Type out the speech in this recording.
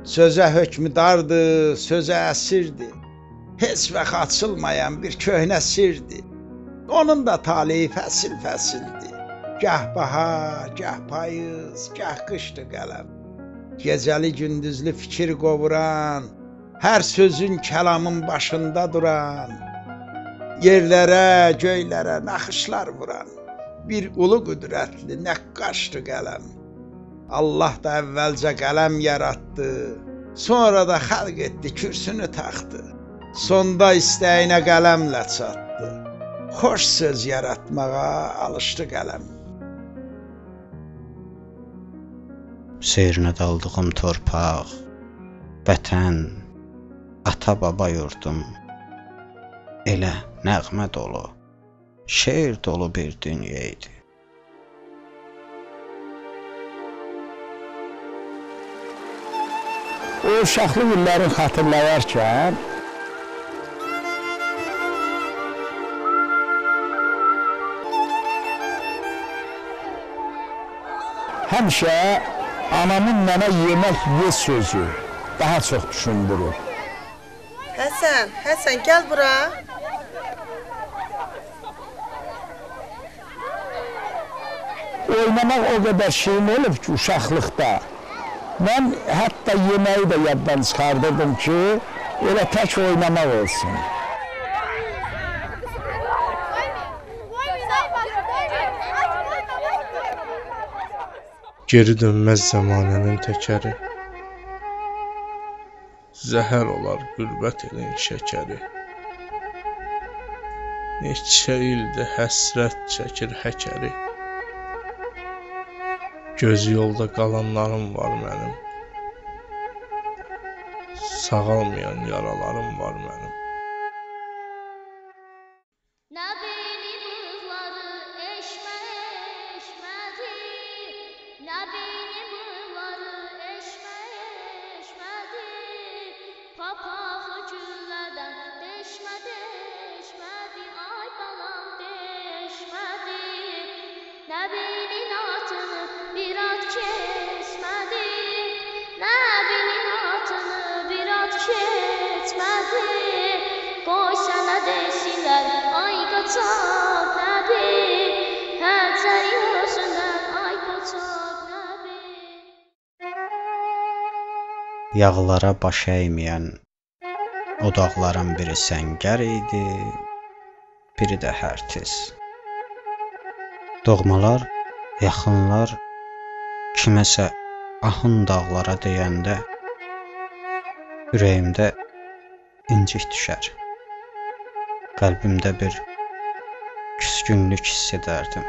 Sözə hökmdardır, sözə əsirdir. Heç vaxt açılmayan bir köhnə sirdir. Onun da taleyi fəsil-fəsildir. Gah bahar, gah payız, gah qışdır qələm. Gecəli gündüzlü fikir qovuran, hər sözün kəlamın başında duran, yerlərə, göylərə naxışlar vuran, bir ulu qüdrətli nəqqaşdır qələm. Allah da əvvəlcə qələm yaratdı, sonra da xəlq etdi, kürsünü taxdı. Sonda istəyinə qələmlə çatdı, xoş söz yaratmağa alışdı qələm. Seyrinə daldığım torpaq, vətən, ata-baba yurdum, elə nəğmə dolu, şeir dolu bir dünya idi. O uşaqlıq illəri xatırlayarkən həmişə anamın mənə yemək ye sözü daha çox düşündürür. Həsən, gəl bura. Oynamaq o qədər şeyim olub ki, uşaqlıqda. Mən hətta yeməyi də yaddan çıxardırdım ki, elə tək oynamaq olsun. Geri dönməz zəmanənin təkəri, zəhər olar qürbət elin şəkəri. Neçə ildir həsrət çəkir həkəri, göz yolda qalanlarım var mənim, sağalmayan yaralarım var mənim. Qoy sənə desinlər, ay qaçaq nəbi, həzəri özündən, ay qaçaq nəbi. Yağlara baş əyməyən o dağların biri səngər idi, biri də hərtiz. Doğmalar, yaxınlar kiməsə ahın dağlara deyəndə ürəyimdə incik düşər. Qəlbimdə bir küskünlük hiss edərdim.